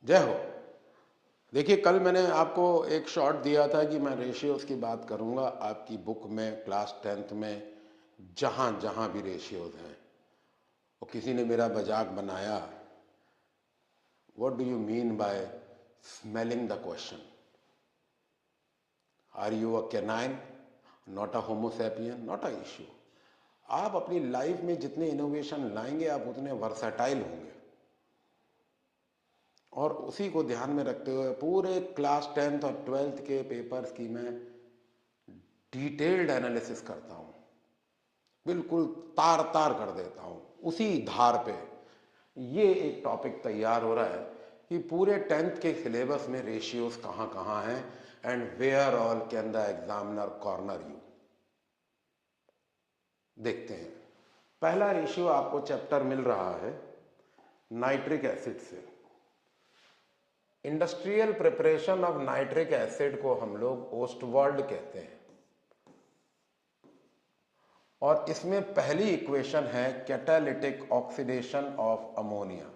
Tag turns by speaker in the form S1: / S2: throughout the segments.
S1: जय हो। देखिए, कल मैंने आपको एक शॉर्ट दिया था कि मैं रेशियोज की बात करूंगा। आपकी बुक में क्लास 10th में जहां जहां भी रेशियोज हैं, और किसी ने मेरा मजाक बनाया, what do you mean by smelling the question? Are you a canine, not a homo sapien? Not a issue. आप अपनी लाइफ में जितने इनोवेशन लाएंगे आप उतने वर्सटाइल होंगे। और उसी को ध्यान में रखते हुए पूरे क्लास 10th और 12th के पेपर्स की मैं डिटेल्ड एनालिसिस करता हूँ, बिल्कुल तार तार कर देता हूँ उसी धार पे। ये एक टॉपिक तैयार हो रहा है कि पूरे 10th के सिलेबस में रेशियोज कहाँ कहाँ हैं and where all can the examiner corner you. देखते हैं। पहला रेशियो आपको चैप्टर मिल रहा है नाइट्रिक एसिड से। Industrial preparation of nitric acid को हम लोग ओस्टवाल्ड कहते हैं, और इसमें पहली इक्वेशन है catalytic oxidation of ammonia.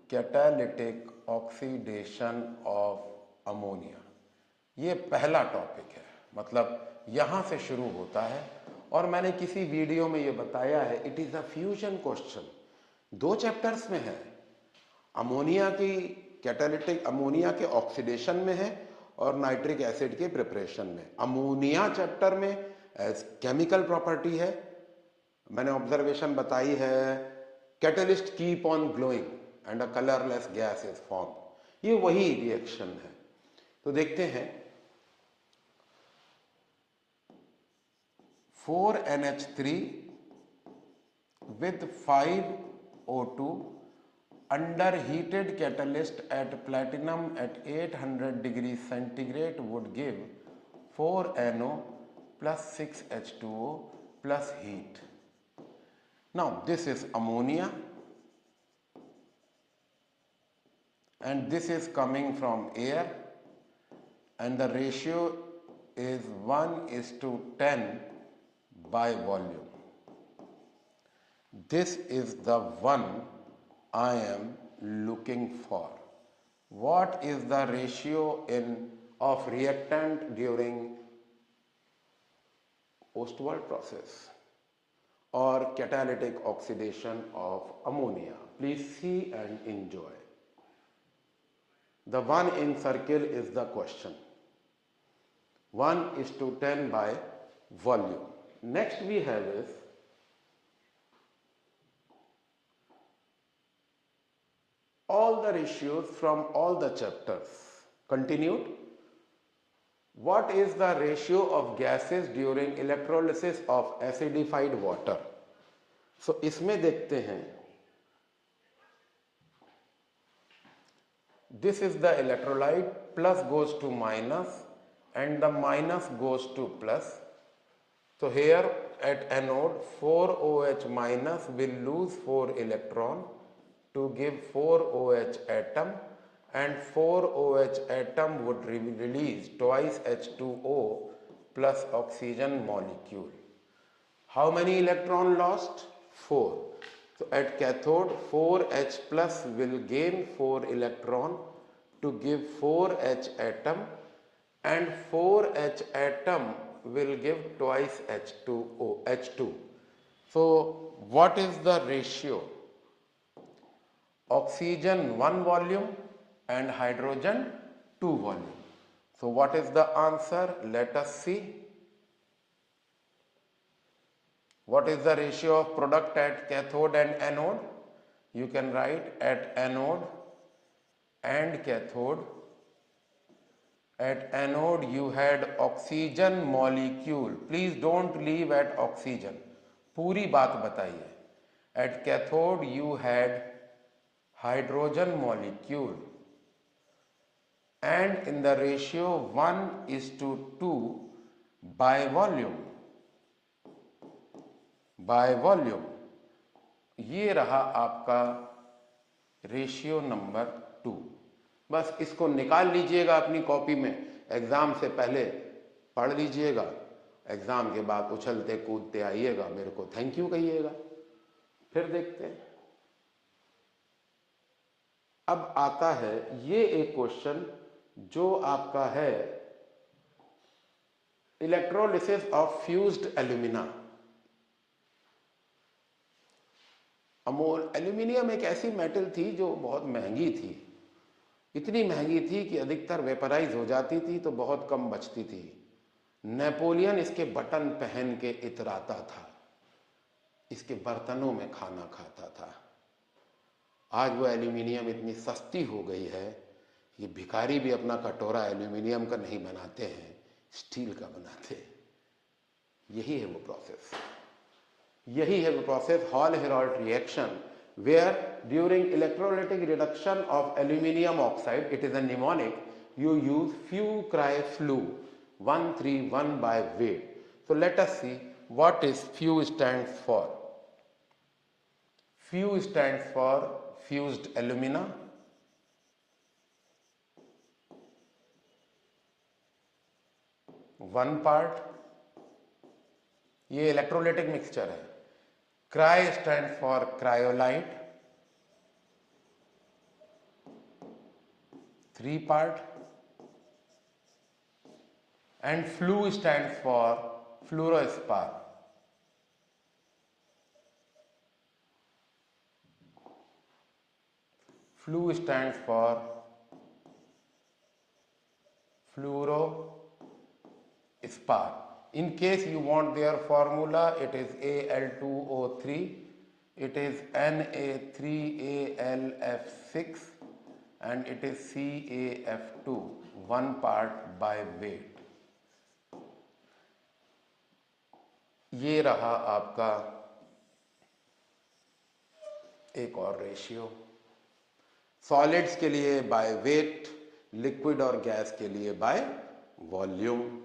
S1: Catalytic oxidation of ammonia, ये पहला टॉपिक है, मतलब यहां से शुरू होता है। और मैंने किसी वीडियो में ये बताया है, it is a fusion question. दो चैप्टर्स में है। अमोनिया की कैटालिटिक अमोनिया के ऑक्सीडेशन में है और नाइट्रिक एसिड के प्रिपरेशन में। अमोनिया चैप्टर में एज केमिकल प्रॉपर्टी है। मैंने ऑब्जर्वेशन बताई है, catalyst keep on glowing and a colourless gas is form. ये वही रिएक्शन है। तो देखते हैं। 4NH3 with 5O2 under heated catalyst at platinum at 800 degrees centigrade would give 4NO plus 6H2O plus heat. Now this is ammonia and this is coming from air, and the ratio is 1:10 by volume. This is the one I am looking for. What is the ratio of reactant during Ostwald process or catalytic oxidation of ammonia? Please see and enjoy. The one in circle is the question. 1:10 by volume. Next we have is all the ratios from all the chapters. Continued. What is the ratio of gases during electrolysis of acidified water? So इसमें देखते हैं, this is the electrolyte, plus goes to minus and the minus goes to plus. So here at anode 4OH minus will lose 4 electron to give 4OH atom, and 4OH atom would release twice H2O plus oxygen molecule. How many electron lost? 4. So at cathode 4H plus will gain 4 electron to give 4H atom, and 4H atom will give twice H2O, H2. So what is the ratio? Oxygen 1 volume and hydrogen 2 volume. So what is the answer? Let us see. What is the ratio of product at cathode and anode? You can write at anode and cathode. At anode you had oxygen molecule. Please don't leave at oxygen. पूरी बात बताइए. At cathode you had hydrogen molecule, and in the ratio 1:2 by volume. By volume, ये रहा आपका ratio number 2। बस इसको निकाल लीजिएगा अपनी कॉपी में, एग्जाम से पहले पढ़ लीजिएगा, एग्जाम के बाद उछलते कूदते आइएगा, मेरे को थैंक यू कहिएगा। फिर देखते हैं। अब आता है ये एक क्वेश्चन जो आपका है electrolysis of fused alumina. Amol aluminium एक ऐसी मेटल थी जो बहुत महंगी थी, इतनी महंगी थी कि अधिकतर वेपराइज हो जाती थी तो बहुत कम बचती थी। नेपोलियन इसके बटन पहन के इतराता था, इसके बर्तनों में खाना खाता था। आज वो एल्यूमिनियम इतनी सस्ती हो गई है कि भिखारी भी अपना कटोरा एल्यूमिनियम का नहीं बनाते हैं, स्टील का बनाते हैं। यही है वो प्रोसेस, यही है वो process, hall Herald reaction, where during electrolytic reduction of aluminium oxide, it is a mnemonic, you use few cry flu 131 by weight. So let us see what is few stands for. Few stands for fused alumina. One part, ये electrolytic mixture है। Cry stand for cryolite, 3 part, and flu stand for fluorospar. Flu stand for fluorospar. In case you want their formula, it is Al2O3, it is Na3Alf6, and it is CaF2, 1 part by weight. ये रहा आपका एक और ratio, solids के लिए by weight, liquid और gas के लिए बाय वॉल्यूम।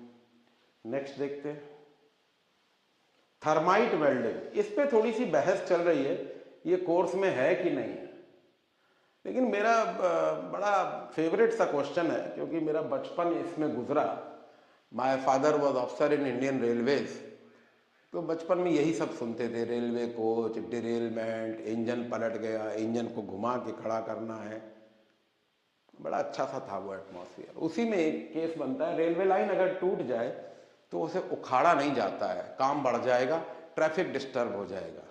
S1: नेक्स्ट देखते हैं थर्माइट वेल्डिंग। इस पे थोड़ी सी बहस चल रही है, ये कोर्स में है कि नहीं है, लेकिन मेरा बड़ा फेवरेट सा क्वेश्चन है क्योंकि मेरा बचपन इसमें गुजरा। My father was officer in Indian railways, तो बचपन में यही सब सुनते थे, रेलवे कोच, डिरेलमेंट, इंजन पलट गया, इंजन को घुमा के खड़ा करना है। बड़ा अच्छा सा था वो एटमॉस्फेयर। उसी में एक केस बनता है, रेलवे लाइन अगर टूट जाए तो उसे उखाड़ा नहीं जाता है, काम बढ़ जाएगा, ट्रैफिक डिस्टर्ब हो जाएगा।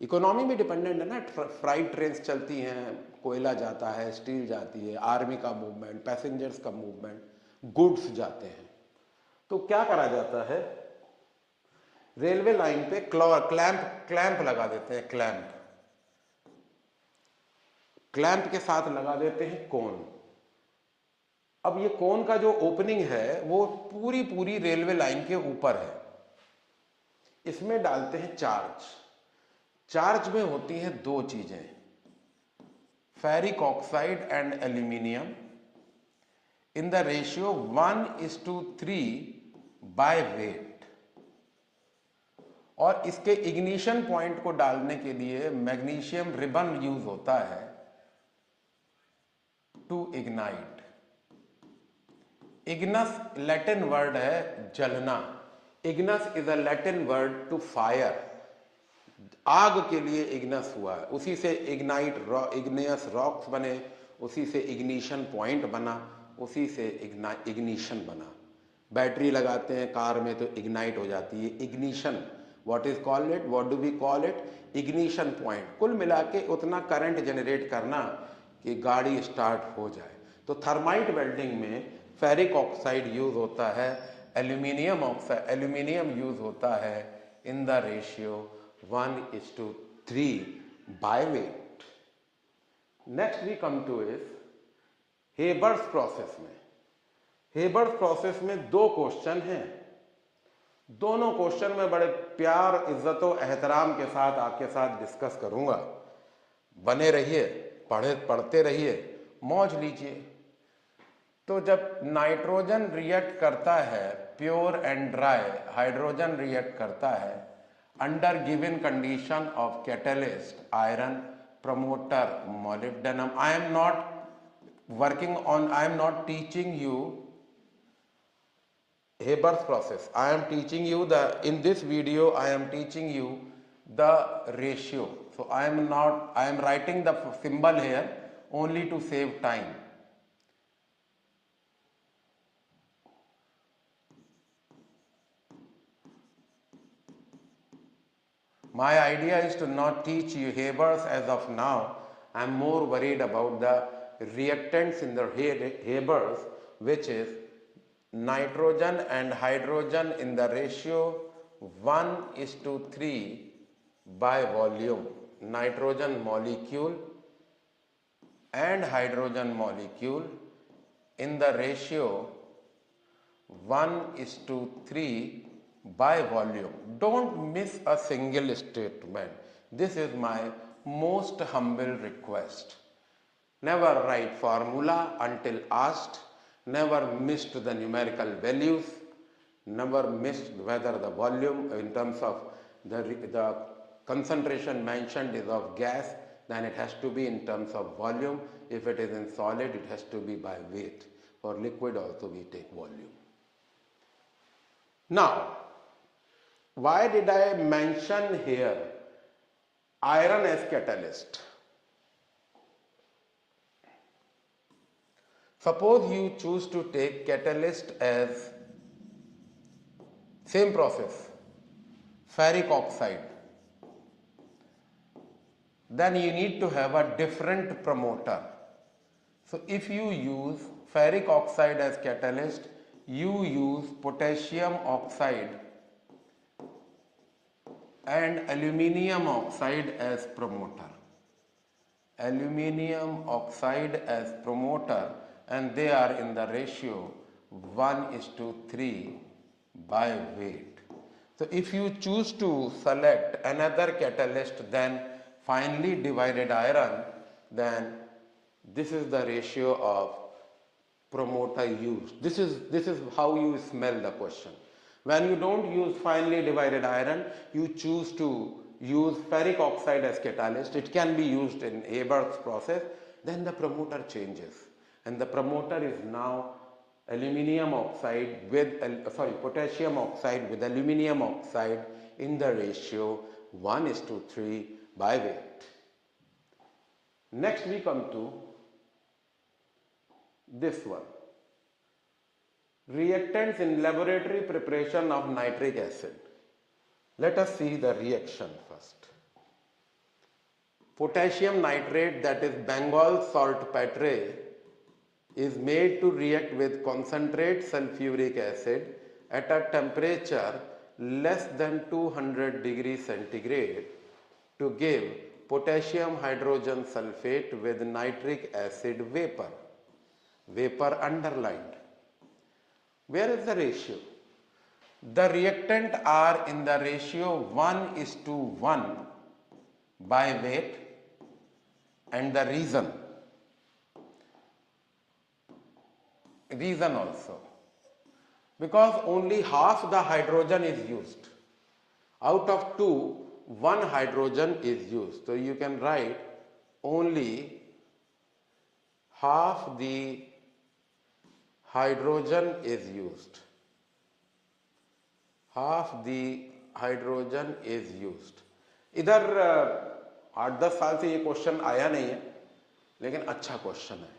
S1: इकोनॉमी में डिपेंडेंट है ना, फ्राइट ट्रेन्स चलती हैं, कोयला जाता है, स्टील जाती है, आर्मी का मूवमेंट, पैसेंजर्स का मूवमेंट, गुड्स जाते हैं। तो क्या करा जाता है, रेलवे लाइन पे क्लैंप लगा देते हैं, क्लैंप के साथ लगा देते हैं कोन। अब ये कोन का जो ओपनिंग है वो पूरी रेलवे लाइन के ऊपर है। इसमें डालते हैं चार्ज में होती हैं 2 चीजें, ferric oxide and aluminium in the ratio 1:3 by wait. और इसके इग्निशन पॉइंट को डालने के लिए मैग्नीशियम रिबन यूज होता है to ignite. Ignis Latin word है जलना, ignis is a Latin word to fire, आग के लिए इग्नस हुआ है, उसी से इग्नियस रॉक्स बने, उसी से इग्निशन पॉइंट बना, उसी से इग्निशन बना। बैटरी लगाते हैं कार में तो इग्नाइट हो जाती है, ignition. What is called it, what do we call it, ignition point. कुल मिला के उतना करंट जनरेट करना कि गाड़ी स्टार्ट हो जाए। तो थर्माइट वेल्डिंग में फेरिक ऑक्साइड यूज होता है, एल्यूमिनियम यूज होता है in the ratio 1:3 by weight. Next we come to is Haber's process में। हेबर्स प्रोसेस में 2 क्वेश्चन हैं, दोनों क्वेश्चन में बड़े प्यार, इज्जत और एहतराम के साथ आपके साथ डिस्कस करूंगा। बने रहिए, पढ़ते रहिए, मौज लीजिए। तो जब नाइट्रोजन रिएक्ट करता है, pure and dry hydrogen react करता है under given condition of catalyst iron, promoter molybdenum. I am not teaching you Haber's process. I am teaching you in this video I am teaching you the ratio, So I am writing the symbol here only to save time. My idea is to not teach you Haber's as of now. I am more worried about the reactants in the Haber's, which is nitrogen and hydrogen in the ratio 1:3 by volume. Nitrogen molecule and hydrogen molecule in the ratio 1:3 by volume. Don't miss a single statement. This is my most humble request. Never write formula until asked. Never missed the numerical values. Never missed whether the volume in terms of the concentration mentioned is of gas, then it has to be in terms of volume. If it is in solid, it has to be by weight. For liquid also we take volume. Now, why did I mention here iron as catalyst? Suppose you choose to take catalyst as same process, ferric oxide. Then you need to have a different promoter. So if you use ferric oxide as catalyst, you use potassium oxide and aluminium oxide as promoter. Aluminium oxide as promoter, and they are in the ratio 1:3 by weight. So if you choose to select another catalyst than finely divided iron, then this is the ratio of promoter used. This is how you smell the question. When you don't use finely divided iron, you choose to use ferric oxide as catalyst. It can be used in Haber's process. Then the promoter changes, and the promoter is now aluminium oxide with potassium oxide with aluminium oxide in the ratio 1:3 by weight. Next we come to this one. Reactants in laboratory preparation of nitric acid. Let us see the reaction first. Potassium nitrate, that is Bengal saltpetre, is made to react with concentrate sulfuric acid at a temperature less than 200 degrees centigrade to give potassium hydrogen sulfate with nitric acid vapor. Vapor underlined. Where is the ratio? The reactant are in the ratio 1:1 by weight, and the reason also, because only half the hydrogen is used. Out of 2, 1 hydrogen is used. So you can write only half the hydrogen is used. Half the hydrogen is used. इधर 8-10 साल से ये question आया नहीं है, लेकिन अच्छा question है.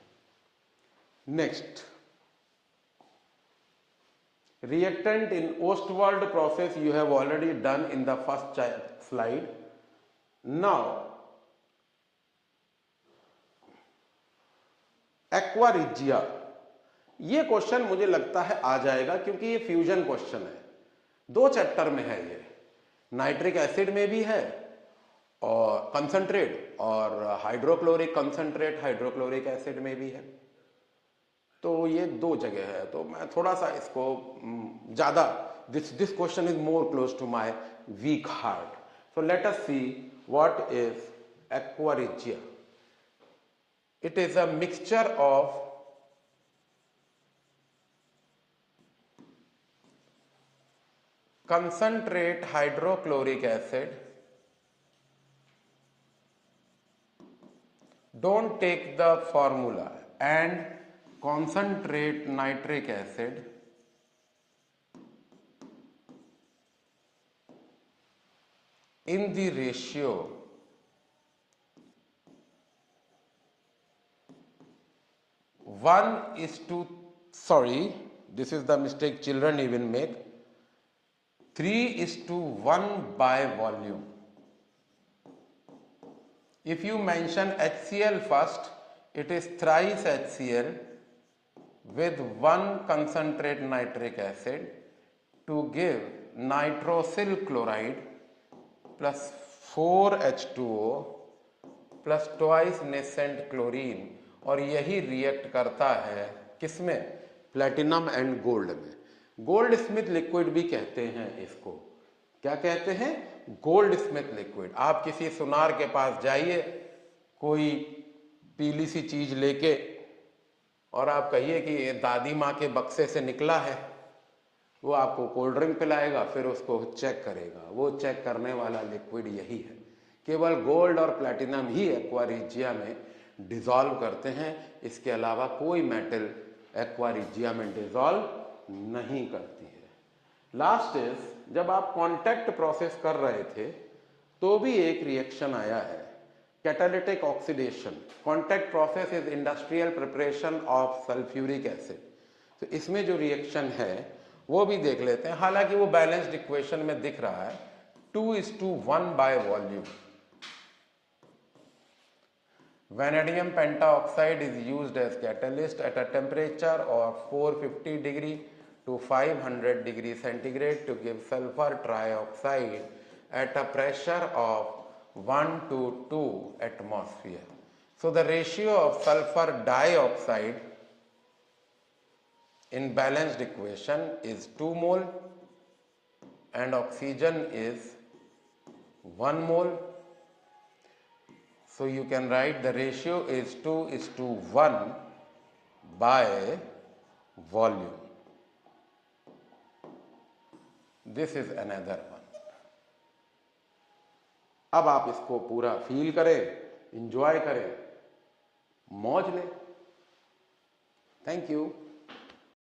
S1: Next, reactant in Ostwald process you have already done in the first slide. Now aqua regia, ये क्वेश्चन मुझे लगता है आ जाएगा क्योंकि ये फ्यूजन क्वेश्चन है. 2 चैप्टर में है ये. नाइट्रिक एसिड में भी है और कंसंट्रेट, और हाइड्रोक्लोरिक कंसंट्रेट हाइड्रोक्लोरिक एसिड में भी है. तो ये 2 जगह है. तो मैं थोड़ा सा इसको ज्यादा, this question is more close to my weak heart. So let us see what is aqua regia. It is a mixture of concentrate hydrochloric acid, don't take the formula, and concentrate nitric acid in the ratio this is the mistake children even make. 3:1 by volume. If you mention HCl first, it is thrice HCl with 1 concentrate nitric acid to give nitrosyl chloride plus 4H2O plus twice nascent chlorine, और यही react करता है किसमें? Platinum and gold में। Gold Smith liquid भी कहते हैं इसको। क्या कहते हैं? Gold Smith liquid. आप किसी सुनार के पास जाइए, कोई पीली सी चीज लेके, और आप कहिए कि ये दादी माँ के बक्से से निकला है, वो आपको कोल्ड ड्रिंक पिलाएगा, फिर उसको चेक करेगा। वो चेक करने वाला लिक्विड यही है। केवल गोल्ड और प्लैटिनम ही एक्वा रिजिया में डिसॉल्व करते हैं, इसके अलावा कोई मेटल एक्वा रिजिया में डिसॉल्व नहीं करती है। लास्ट इज, जब आप कांटेक्ट प्रोसेस कर रहे थे तो भी एक रिएक्शन आया है, catalytic oxidation. Contact process is industrial preparation of sulphuric acid. तो इसमें जो रिएक्शन है वो भी देख लेते हैं। हालांकि वो बैलेंस्ड इक्वेशन में दिख रहा है, 2:1 by volume. Vanadium pentaoxide is used as catalyst at a temperature of 450 degree to 500 degree centigrade to give sulfur trioxide at a pressure of 1 to 2 atmosphere. So the ratio of sulfur dioxide in balanced equation is 2 mole and oxygen is 1 mole. So you can write the ratio is 2:1 by volume. This is another one. अब आप इसको पूरा feel करें, enjoy करें, मौज लें। Thank you.